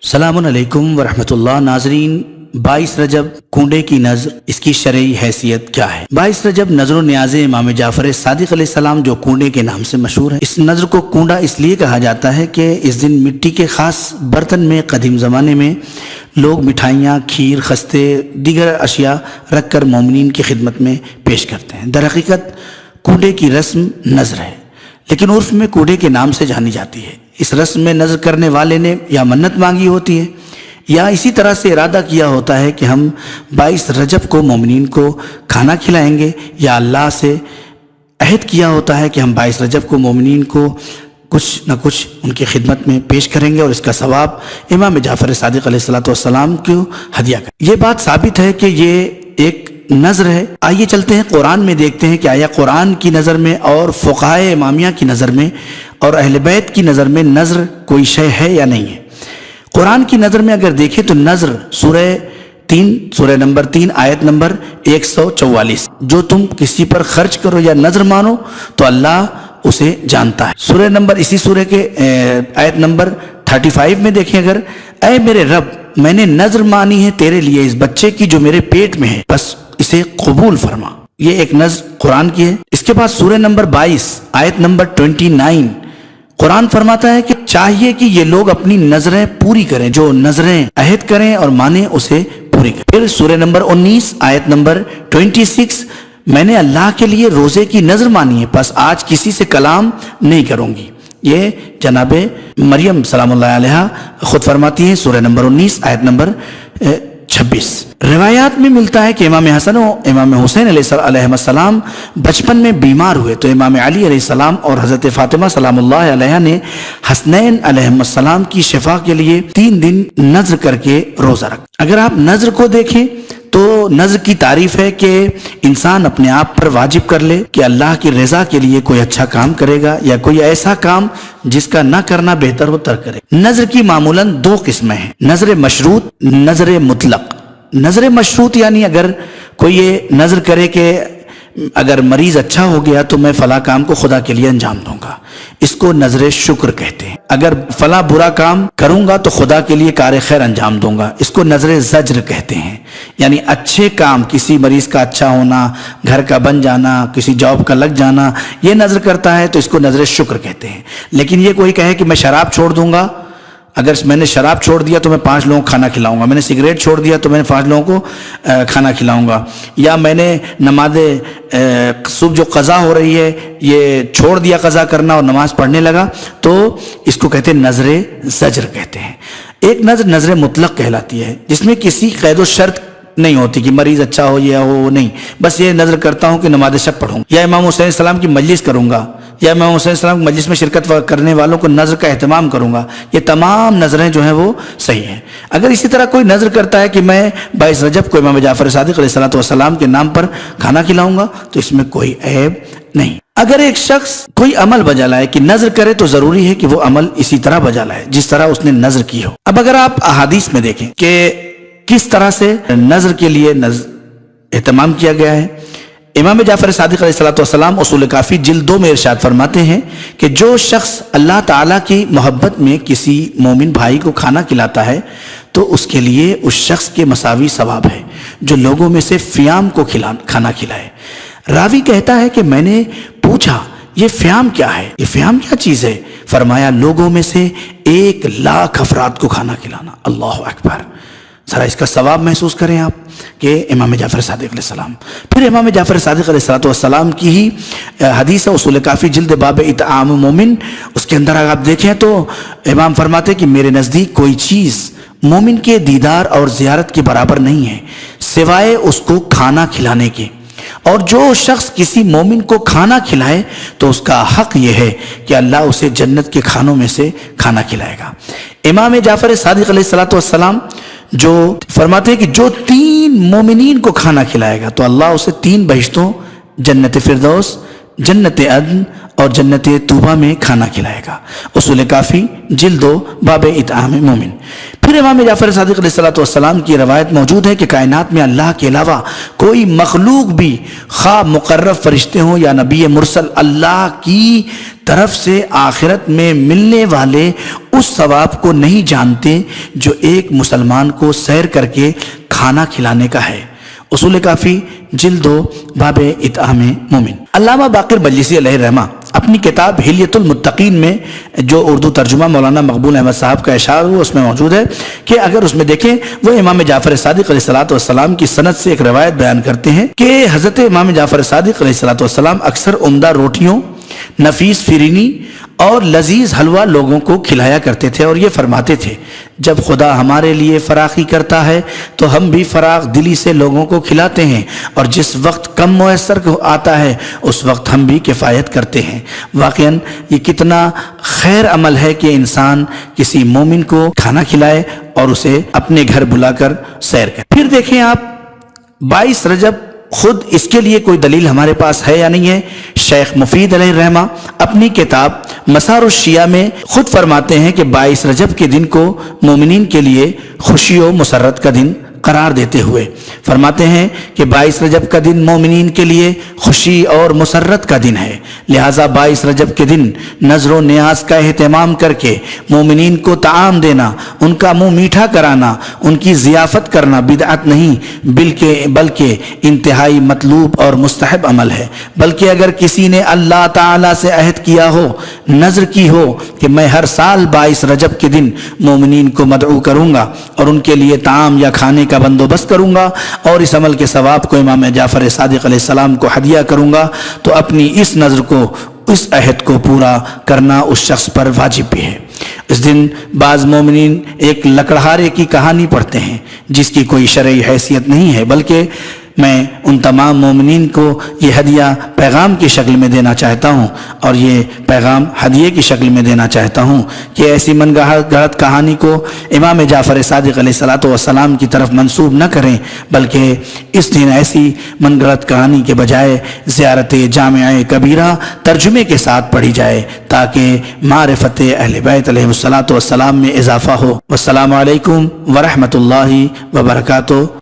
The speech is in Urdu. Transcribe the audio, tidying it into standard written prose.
السلام علیکم ورحمۃ اللہ ناظرین، 22 رجب کنڈے کی نذر، اس کی شرعی حیثیت کیا ہے؟ 22 رجب نذر و نیاز امام جعفر صادق علیہ السلام جو کنڈے کے نام سے مشہور ہے۔ اس نذر کو کنڈا اس لیے کہا جاتا ہے کہ اس دن مٹی کے خاص برتن میں قدیم زمانے میں لوگ مٹھائیاں، کھیر، خستے، دیگر اشیاء رکھ کر مومنین کی خدمت میں پیش کرتے ہیں۔ در حقیقت کنڈے کی رسم نذر ہے، لیکن عرف میں کنڈے کے نام سے جانی جاتی ہے۔ اس رسم میں نذر کرنے والے نے یا منت مانگی ہوتی ہے یا اسی طرح سے ارادہ کیا ہوتا ہے کہ ہم 22 رجب کو مومنین کو کھانا کھلائیں گے، یا اللہ سے عہد کیا ہوتا ہے کہ ہم 22 رجب کو مومنین کو کچھ نہ کچھ ان کی خدمت میں پیش کریں گے اور اس کا ثواب امام جعفر صادق علیہ السلام کو ہدیہ کریں۔ یہ بات ثابت ہے کہ یہ ایک نذر ہے۔ آئیے چلتے ہیں قرآن میں، دیکھتے ہیں کہ آیا قرآن کی نظر میں اور فقہائے امامیہ کی نظر میں اور اہل بیت کی نظر میں نذر کوئی شے ہے یا نہیں ہے۔ قرآن کی نظر میں اگر دیکھیں تو نذر سورہ نمبر 3 آیت نمبر 144، جو تم کسی پر خرچ کرو یا نذر مانو تو اللہ اسے جانتا ہے۔ سورہ نمبر اسی سورہ کے آیت نمبر 35 میں دیکھیں، اگر اے میرے رب، میں نے نذر مانی ہے تیرے لیے اس بچے کی جو میرے پیٹ میں ہے، بس اسے قبول فرما۔ یہ ایک نذر قرآن کی ہے۔ اس کے بعد سورہ نمبر 22 آیت نمبر 29 قرآن فرماتا ہے کہ چاہیے کہ یہ لوگ اپنی نظریں پوری کریں، جو نظریں عہد کریں اور مانیں اسے پوری کریں۔ پھر سورہ نمبر 19 آیت نمبر 26، میں نے اللہ کے لیے روزے کی نذر مانی ہے، بس آج کسی سے کلام نہیں کروں گی۔ یہ جناب مریم سلام اللہ علیہا خود فرماتی ہیں، سورہ نمبر 19 آیت نمبر 26۔ روایات میں ملتا ہے کہ امام حسن و امام حسین علیہ السلام بچپن میں بیمار ہوئے تو امام علی علیہ السلام اور حضرت فاطمہ سلام اللہ علیہ نے حسنین علیہ السلام کی شفا کے لیے 3 دن نذر کر کے روزہ رکھا۔ اگر آپ نذر کو دیکھیں تو نذر کی تعریف ہے کہ انسان اپنے آپ پر واجب کر لے کہ اللہ کی رضا کے لیے کوئی اچھا کام کرے گا یا کوئی ایسا کام جس کا نہ کرنا بہتر ہو ترک کرے۔ نذر کی معمولاً 2 قسمیں ہیں، نذر مشروط، نذر مطلق۔ نذر مشروط یعنی اگر کوئی یہ نذر کرے کہ اگر مریض اچھا ہو گیا تو میں فلاں کام کو خدا کے لیے انجام دوں گا، اس کو نذر شکر کہتے ہیں۔ اگر فلاں برا کام کروں گا تو خدا کے لیے کار خیر انجام دوں گا، اس کو نذر زجر کہتے ہیں۔ یعنی اچھے کام، کسی مریض کا اچھا ہونا، گھر کا بن جانا، کسی جاب کا لگ جانا، یہ نذر کرتا ہے تو اس کو نذر شکر کہتے ہیں۔ لیکن یہ کوئی کہے کہ میں شراب چھوڑ دوں گا، اگر میں نے شراب چھوڑ دیا تو میں 5 لوگوں کو کھانا کھلاؤں گا، میں نے سگریٹ چھوڑ دیا تو میں نے 5 لوگوں کو کھانا کھلاؤں گا، یا میں نے نماز صبح جو قضا ہو رہی ہے یہ چھوڑ دیا قضا کرنا اور نماز پڑھنے لگا، تو اس کو کہتے ہیں نذر زجر کہتے ہیں۔ ایک نذر نذر مطلق کہلاتی ہے، جس میں کسی قید و شرط نہیں ہوتی کہ مریض اچھا ہو یا وہ نہیں، بس یہ نذر کرتا ہوں کہ نماز شب پڑھوں یا امام حسین السلام کی مجلس کروں گا، یا امام حسین السلام کی مجلس میں شرکت کرنے والوں کو نذر کا اہتمام کروں گا۔ یہ تمام نذریں جو ہیں وہ صحیح ہیں۔ اگر اسی طرح کوئی نذر کرتا ہے کہ میں 22 رجب کو امام جعفر صادق علیہ السلام کے نام پر کھانا کھلاؤں گا تو اس میں کوئی عیب نہیں۔ اگر ایک شخص کوئی عمل بجا لائے کہ نذر کرے تو ضروری ہے کہ وہ عمل اسی طرح بجا لائے جس طرح اس نے نذر کی ہو۔ اب اگر آپ احادیث میں دیکھیں کہ کس طرح سے نذر کے لیے اہتمام کیا گیا ہے، امام جعفر صادق علیہ السلام اصول کافی جلد 2 میں ارشاد فرماتے ہیں کہ جو شخص اللہ تعالیٰ کی محبت میں کسی مومن بھائی کو کھانا کھلاتا ہے تو اس کے لیے اس شخص کے مساوی ثواب ہے جو لوگوں میں سے فیام کو کھانا کھلائے۔ راوی کہتا ہے کہ میں نے پوچھا یہ فیام کیا ہے، یہ فیام کیا چیز ہے؟ فرمایا لوگوں میں سے 1 لاکھ افراد کو کھانا کھلانا۔ اللہ اکبر! ذرا اس کا ثواب محسوس کریں آپ کہ امام جعفر صادق علیہ السلام۔ پھر امام جعفر صادق علیہ السلام کی ہی حدیث ہے اصول کافی جلد باب اطعام مومن، اس کے اندر اگر آپ دیکھیں تو امام فرماتے کہ میرے نزدیک کوئی چیز مومن کے دیدار اور زیارت کے برابر نہیں ہے سوائے اس کو کھانا کھلانے کے، اور جو شخص کسی مومن کو کھانا کھلائے تو اس کا حق یہ ہے کہ اللہ اسے جنت کے کھانوں میں سے کھانا کھلائے گا۔ امام جعفر صادق علیہ السلام جو فرماتے ہیں کہ جو 3 مومنین کو کھانا کھلائے گا تو اللہ اسے 3 بہشتوں، جنت فردوس، جنت عدن اور جنت طوبہ میں کھانا کھلائے گا۔ اصول کافی جلد 2 باب اطعام مومن۔ پھر امام جعفر صادق علیہ السلام کی روایت موجود ہے کہ کائنات میں اللہ کے علاوہ کوئی مخلوق بھی، خواہ مقرب فرشتے ہوں یا نبی مرسل، اللہ کی طرف سے آخرت میں ملنے والے اس ثواب کو نہیں جانتے جو ایک مسلمان کو سیر کر کے کھانا کھلانے کا ہے۔ اصول کافی جلد 2 باب اطعام مومن۔ علامہ باقر مجلسی علیہ الرحمہ اپنی کتاب حلیۃ المتقین میں، جو اردو ترجمہ مولانا مقبول احمد صاحب کا اشعار ہوا، اس میں موجود ہے کہ اگر اس میں دیکھیں، وہ امام جعفر صادق علیہ السلام کی سند سے ایک روایت بیان کرتے ہیں کہ حضرت امام جعفر صادق علیہ السلام اکثر عمدہ روٹیوں، نفیس فرینی اور لذیذ حلوہ لوگوں کو کھلایا کرتے تھے، اور یہ فرماتے تھے جب خدا ہمارے لیے فراخی کرتا ہے تو ہم بھی فراخ دلی سے لوگوں کو کھلاتے ہیں، اور جس وقت کم میسر آتا ہے اس وقت ہم بھی کفایت کرتے ہیں۔ واقعاً یہ کتنا خیر عمل ہے کہ انسان کسی مومن کو کھانا کھلائے اور اسے اپنے گھر بلا کر سیر کرے۔ پھر دیکھیں آپ 22 رجب خود اس کے لیے کوئی دلیل ہمارے پاس ہے یا نہیں ہے؟ شیخ مفید علیہ الرحمہ اپنی کتاب مسار الشیعہ میں خود فرماتے ہیں کہ 22 رجب کے دن کو مومنین کے لیے خوشی و مسرت کا دن قرار دیتے ہوئے فرماتے ہیں کہ 22 رجب کا دن مومنین کے لیے خوشی اور مسرت کا دن ہے، لہٰذا 22 رجب کے دن نظر و نیاز کا اہتمام کر کے مومنین کو طعام دینا، ان کا منہ میٹھا کرانا، ان کی ضیافت کرنا بدعت نہیں بلکہ انتہائی مطلوب اور مستحب عمل ہے۔ بلکہ اگر کسی نے اللہ تعالیٰ سے عہد کیا ہو، نذر کی ہو کہ میں ہر سال 22 رجب کے دن مومنین کو مدعو کروں گا اور ان کے لیے طعام یا کھانے کا بندوبست کروں گا اور اس عمل کے ثواب کو امام جعفر صادق علیہ السلام کو ہدیہ کروں گا، تو اپنی اس نذر کو، اس عہد کو پورا کرنا اس شخص پر واجب بھی ہے۔ اس دن بعض مومنین ایک لکڑہارے کی کہانی پڑھتے ہیں جس کی کوئی شرعی حیثیت نہیں ہے، بلکہ میں ان تمام مومنین کو یہ ہدیہ پیغام کی شکل میں دینا چاہتا ہوں، اور یہ پیغام ہدیے کی شکل میں دینا چاہتا ہوں کہ ایسی من گھڑت کہانی کو امام جعفر صادق علیہ السلام کی طرف منسوب نہ کریں، بلکہ اس دن ایسی من گھڑت کہانی کے بجائے زیارت جامع کبیرہ ترجمے کے ساتھ پڑھی جائے تاکہ معرفت اہل بیت علیہ السلام میں اضافہ ہو۔ والسلام علیکم ورحمۃ اللہ وبرکاتہ۔